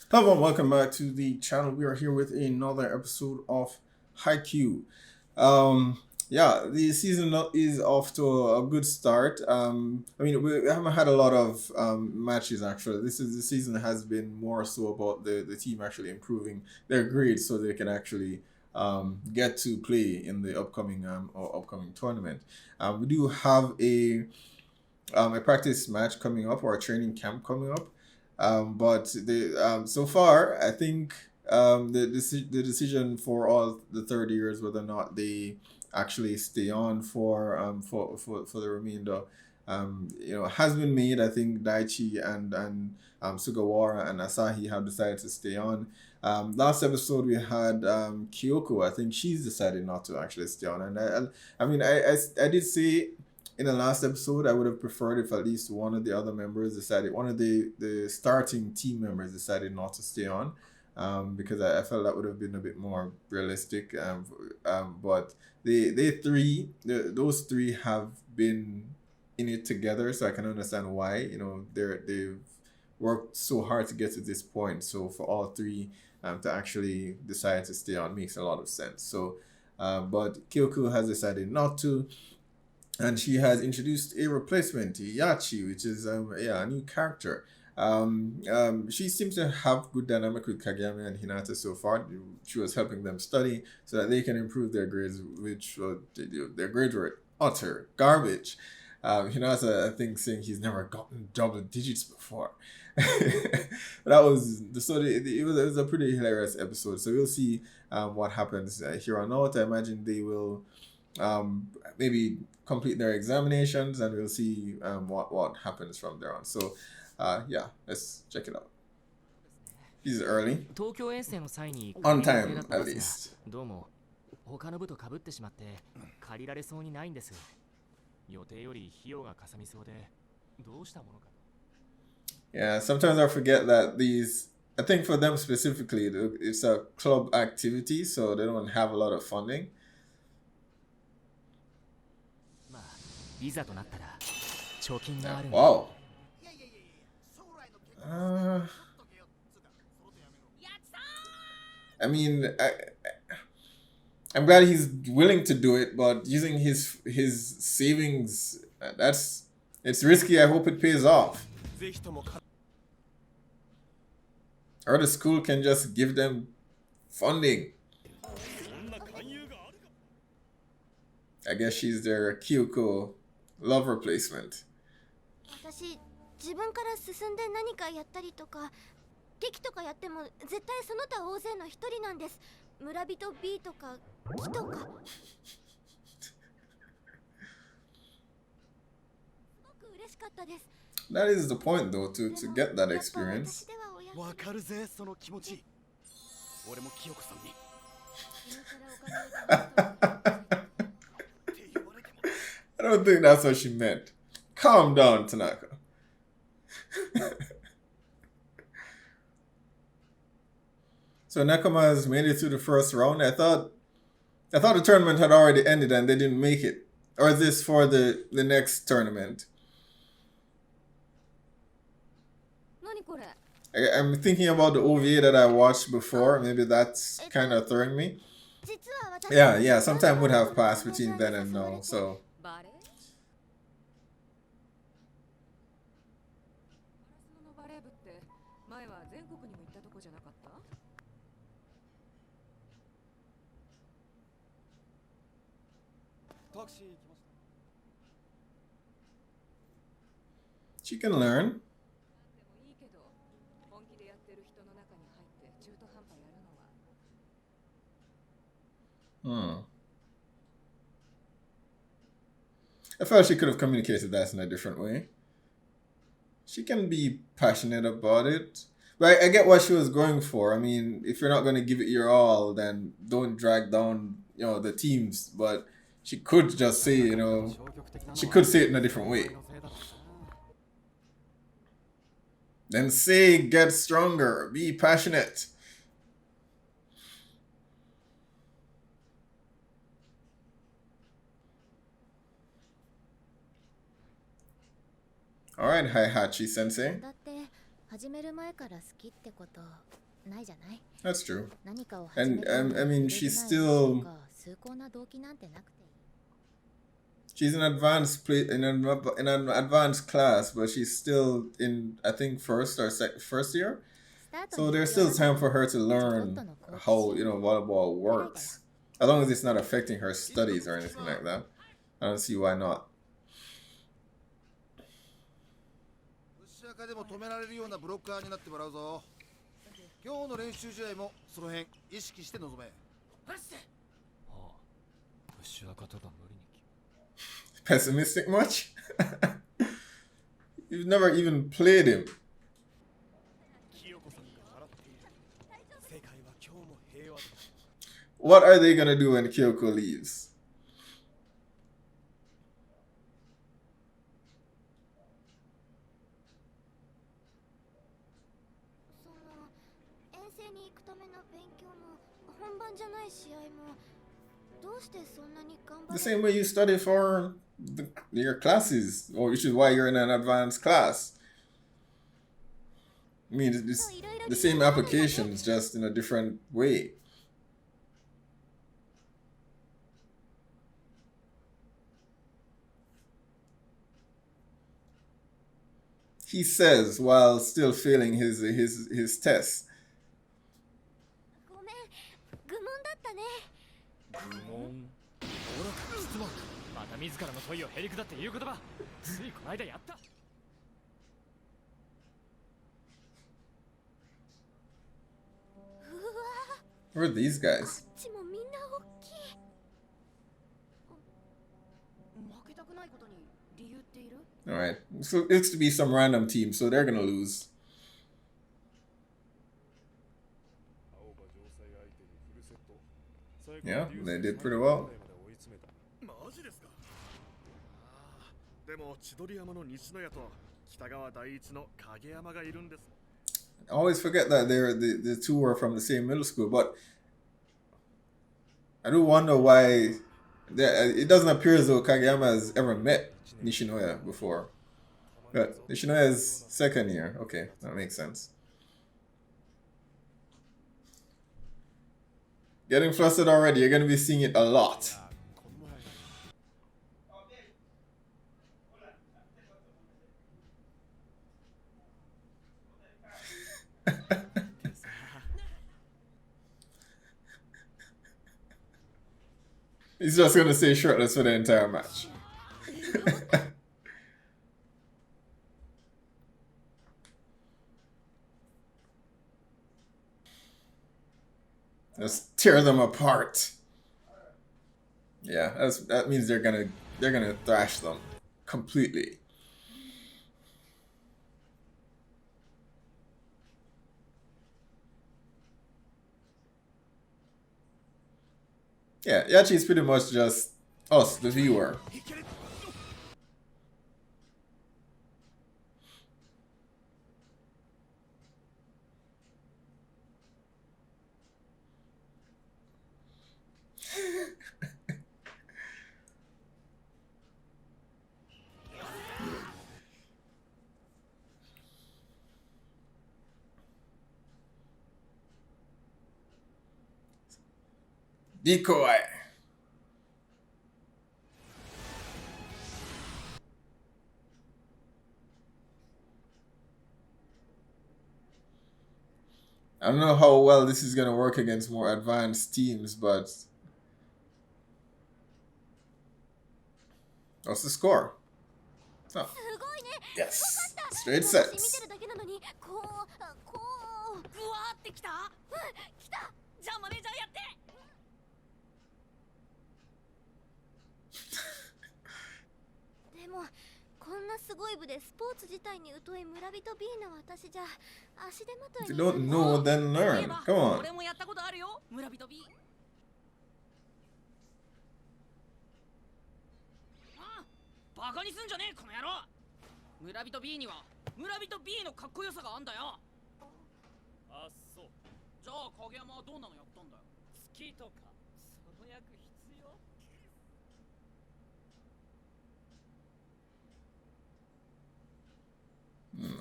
Hello and welcome back to the channel. We are here with another episode of Haikyu. The season is off to a good start. We haven't had a lot of matches actually. The season has been more so about the team actually improving their grades so they can actually get to play in the upcoming tournament. We do have a practice match coming up or a training camp coming up. But so far, I think the decision for all the third years whether or not they actually stay on for the remainder, has been made. I think Daichi and Sugawara and Asahi have decided to stay on. Last episode we had Kyoko. I think she's decided not to actually stay on, and I did say in the last episode, I would have preferred if at least one of the other members decided, one of the starting team members decided not to stay on, because I felt that would have been a bit more realistic. But those three have been in it together, so I can understand why. They've worked so hard to get to this point. So for all three to actually decide to stay on makes a lot of sense. So, but Kyoko has decided not to. And she has introduced a replacement, Yachi, which is a new character. She seems to have good dynamic with Kagami and Hinata so far. She was helping them study so that they can improve their grades, which their grades were utter garbage. Hinata, I think, saying he's never gotten double digits before. That was it was a pretty hilarious episode. So we'll see what happens here on out. I imagine they will maybe complete their examinations, and we'll see what happens from there on. So let's check it out. He's early. On time, at least. Yeah, sometimes I forget that I think for them specifically, it's a club activity, so they don't have a lot of funding. Wow. I'm glad he's willing to do it, but using his savings, it's risky. I hope it pays off. Or the school can just give them funding. I guess she's their Kyoko love replacement. That is the point, though, to get that experience. I don't think that's what she meant. Calm down, Tanaka. So Nakama has made it through the first round. I thought the tournament had already ended and they didn't make it. Or is this for the next tournament? I'm thinking about the OVA that I watched before. Maybe that's kind of throwing me. Yeah, some time would have passed between then and now. So she can learn. I felt she could have communicated that in a different way. She can be passionate about it. But I get what she was going for. I mean, if you're not going to give it your all, then don't drag down, the teams. But she could just say, she could say it in a different way. Then say, get stronger, be passionate. All right, Heihachi sensei. だって始める前から好きってことないじゃない。 That's true. 何かを始め And る I mean, 入れて she's ない still 意志とか崇高な動機なんてなくていい。 she's an advanced in an advanced class, but she's still in I think first year. スタート So に there's 必要 still なの time for her to learn how volleyball works, as long as it's not affecting her studies or anything like that. I don't see why not. 虫赤でも止められるようなブロッカーになってもらうぞ。今日の練習試合もその辺意識して臨め。ああ、虫赤とか無理に。 Pessimistic much? You've never even played him. What are they gonna do when Kyoko leaves? その遠征に行くための勉強も本番じゃない試合もどうしてそんなに頑張 The れ same way you study for your classes, or which is why you're in an advanced class. I mean, it's the same applications, just in a different way. He says while still failing his tests. ごめん愚問だったね。愚問。愚かな質問。また自らの問いをへりくだって言う言葉。ついこの間やった。 Who are these guys? こっちもみんな大きい。負けたくないことに理由っている？ Alright, so it's to be some random team, so they're gonna lose. Yeah, they did pretty well. マジですか。でも千鳥山の西野屋と北川第一の影山がいるんです。 I always forget that the two were from the same middle school, but I do wonder why it doesn't appear as though Kageyama has ever met Nishinoya before. But Nishinoya's second year. Okay, that makes sense. Getting flustered already, you're going to be seeing it a lot. He's just going to stay shirtless for the entire match. Just tear them apart. Yeah, that means they're gonna thrash them completely. Yeah, Yachi is pretty much just us, the viewer. Decoy. I don't know how well this is going to work against more advanced teams, but... What's the score? Oh. Yes. Straight sets. でもこんなすごい部でスポーツ自体に疎い村人 B の私じゃ足手まとい If に you don't know, then learn. Come on. 俺もやったことあるよ村人 B。 バカにすんじゃねえこの野郎。村人 B には村人 B のかっこよさがあんだよ。あ、そう。じゃあ影山はどんなのやったんだよ。好きとかその役必要？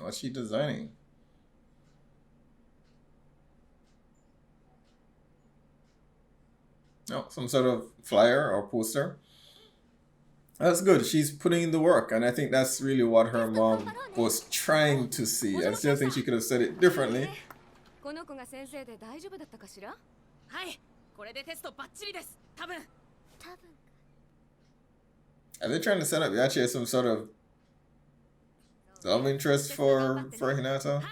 What's she designing? Oh, some sort of flyer or poster. That's good. She's putting in the work, and I think that's really what her mom was trying to see. I still think she could have said it differently. この子が先生で大丈夫だったかしら？はい、これでテストバッチリです。多分。Are they trying to set up Yachi as some sort of love interest for Hinata? は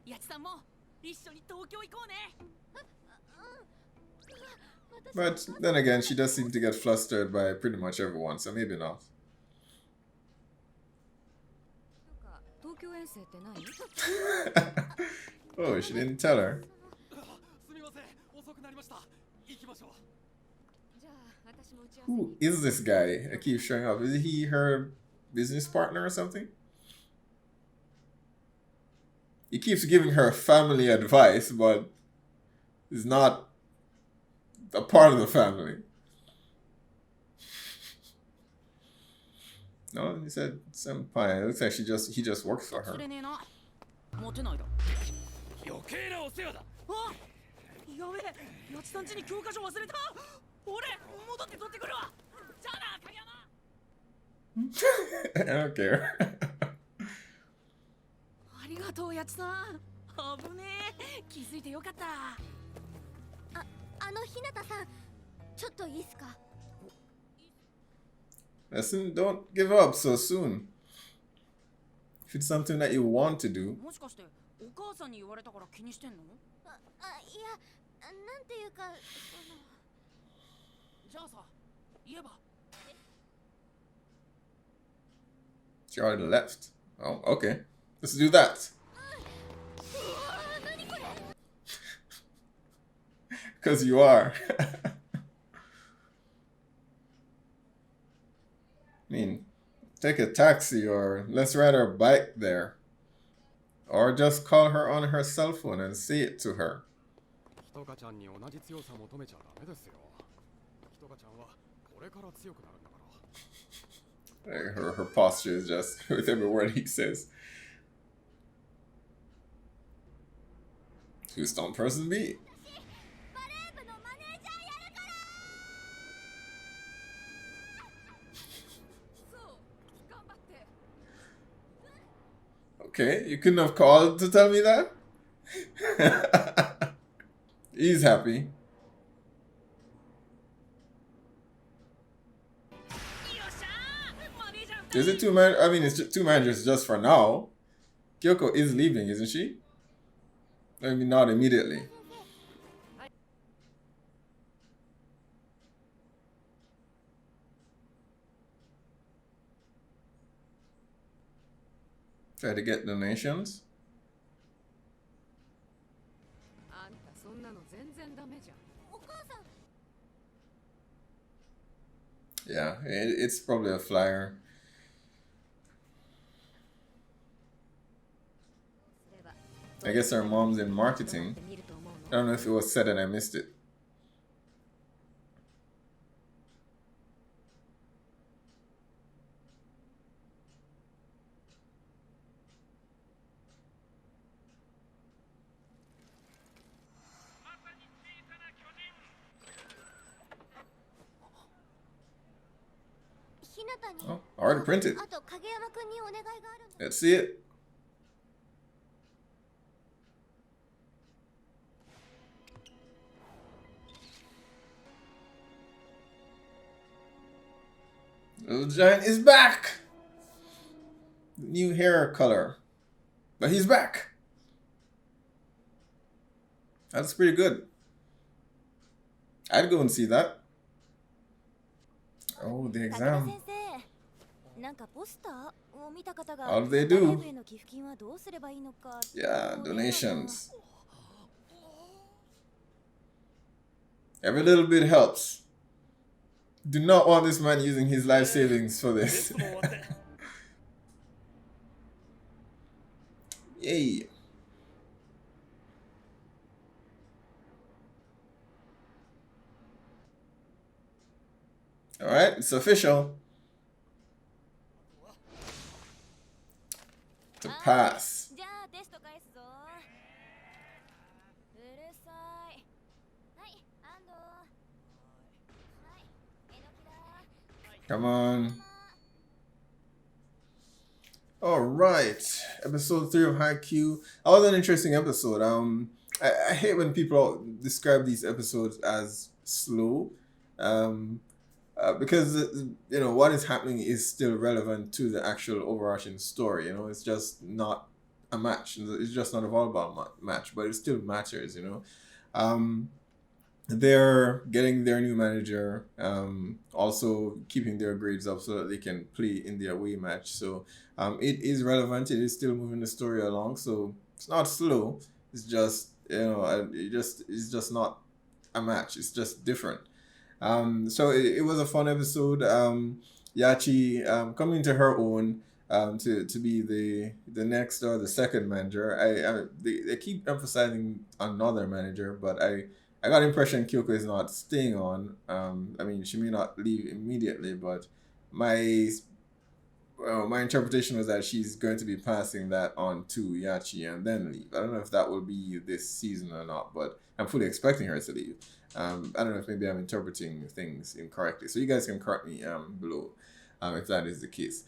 い。やちさんも一緒に東京行こうね。But then again, she does seem to get flustered by pretty much everyone, so maybe not. 東京遠征って何？ Oh, she didn't tell her. すみません、遅くなりました。行きましょう。じゃあ私も打ち合わせ Who is this guy that keeps showing up? Is he her business partner or something? He keeps giving her family advice, but is not a part of the family. No, he said senpai. It looks like he just works for her. 忘れねえな。モテないだ。余計なお世話だ。あ、やべえ、やちさん家に教科書忘れた。俺、戻って取ってくるわ。じゃあな、影山。I don't care. ありがとう、やちさん。危ねえ、気づいてよかった。日向さん、ちょっといいっすか？ Listen, don't give up so soon. If it's something that you want to do. もしかしてお母さんに言われたから気にしてんの？いや、なんていうか、じゃあさ、言えば。She already left. Oh, okay. Let's do that. Because you are. I mean, take a taxi or let's ride our bike there. Or just call her on her cell phone and say it to her. ひとかちゃんに同じ強さ求めちゃダメですよ。ひとかちゃんはこれから強くなるんだから。Her posture is just with every word he says. Who's Townsperson B? バレー部のマネージャーやるから。そう頑張って。 Okay, you couldn't have called to tell me that? He's happy. Is it two man? I mean, it's just two managers just for now. Kyoko is leaving, isn't she? I mean, not immediately. Try to get donations. あんたそんなの全然ダメじゃん。お母さん。 Yeah, it's probably a flyer. I guess her mom's in marketing. I don't know if it was said and I missed it. Oh, already printed. あと影山くんにお願いがあるの。 Let's see it. Little Giant is back! New hair color. But he's back! That's pretty good. I'd go and see that. Oh, the 武田 exam. 先生、なんかポスターを見た方が How do they バレ do? ー部への寄付金はどうすればいいのか。 Yeah, donations. Every little bit helps. Do not want this man using his life savings for this. Yay. Alright, it's official. To pass. じゃあテスト返すぞ。うるさい。はい安藤。はいえのきだ。 Come on. All right, episode 3 of Haikyuu. That was an interesting episode. I hate when people describe these episodes as slow, because what is happening is still relevant to the actual overarching story. It's just not a match. It's just not a volleyball match, but it still matters. They're getting their new manager, also keeping their grades up so that they can play in the away match. So it is relevant. It is still moving the story along. So it's not slow. It's just it's just not a match. It's just different. So it was a fun episode. Yachi coming to her own. To be the next or the second manager. They keep emphasizing another manager, but I got the impression Kyoko is not staying on. I mean, she may not leave immediately, but my interpretation was that she's going to be passing that on to Yachi and then leave. I don't know if that will be this season or not, but I'm fully expecting her to leave. I don't know if maybe I'm interpreting things incorrectly. So you guys can correct me below if that is the case.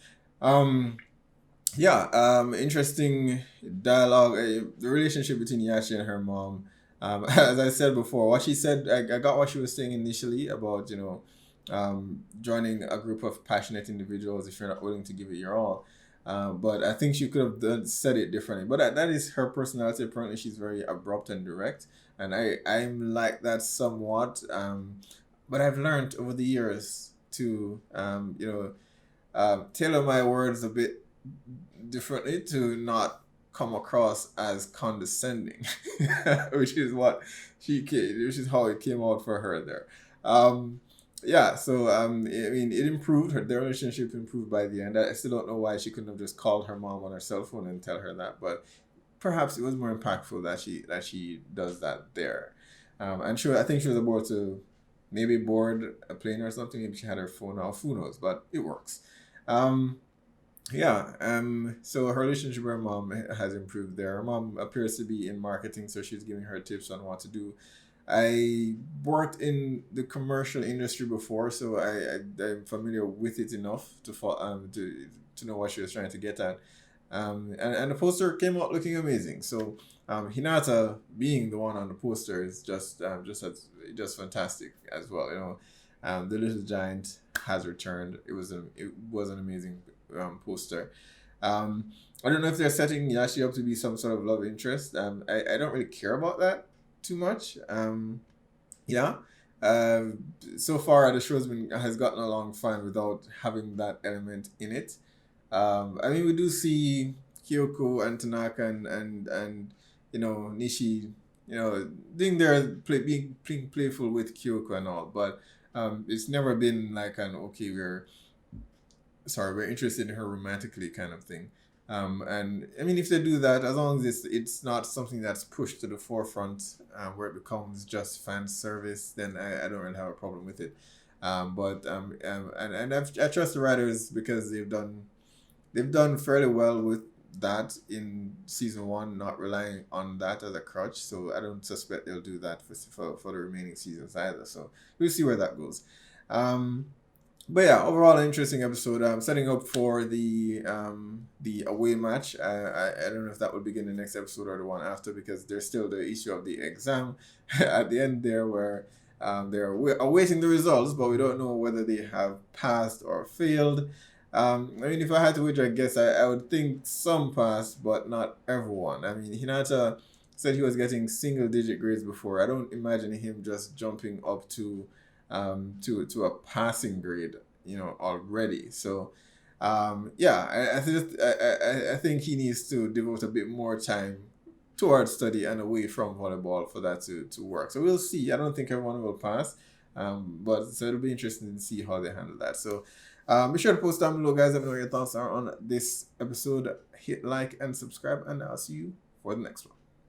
Interesting dialogue. The relationship between Yachi and her mom. As I said before, what she said, I got what she was saying initially about, joining a group of passionate individuals if you're not willing to give it your all. But I think she could have said it differently. But that is her personality. Apparently, she's very abrupt and direct. And I'm like that somewhat. But I've learned over the years to, tailor my words a bit differently to not come across as condescending, which is how it came out for her there. It improved. Their relationship improved by the end. I still don't know why she couldn't have just called her mom on her cell phone and tell her that, but perhaps it was more impactful that she does that there. I think she was about to maybe board a plane or something. Maybe she had her phone off. Who knows? But it works. So her relationship with her mom has improved there. Her mom appears to be in marketing, so she's giving her tips on what to do. I worked in the commercial industry before, so I'm familiar with it enough to know what she was trying to get at. And the poster came out looking amazing. So Hinata being the one on the poster is just fantastic as well. The Little Giant has returned. It was an amazing poster. I don't know if they're setting Yashi up to be some sort of love interest. I don't really care about that too much. So far the show's has gotten along fine without having that element in it. We do see Kyoko and Tanaka and Nishi, doing their being playful with Kyoko and all, but it's never been like we're interested in her romantically kind of thing. If they do that, as long as it's not something that's pushed to the forefront, where it becomes just fan service, then I don't really have a problem with it. I trust the writers because they've done fairly well with that in season 1, not relying on that as a crutch. So I don't suspect they'll do that for the remaining seasons either. So we'll see where that goes. Overall an interesting episode. Setting up for the away match. I don't know if that will begin the next episode or the one after, because there's still the issue of the exam at the end there, where they're awaiting the results, but we don't know whether they have passed or failed. If I had to wager, I guess I would think some passed, but not everyone. Hinata said he was getting single-digit grades before. I don't imagine him just jumping up to a passing grade, already. So, I think he needs to devote a bit more time towards study and away from volleyball for that to work. So we'll see. I don't think everyone will pass, so it'll be interesting to see how they handle that. So, be sure to post down below, guys. Let me know what your thoughts are on this episode. Hit like and subscribe, and I'll see you for the next one.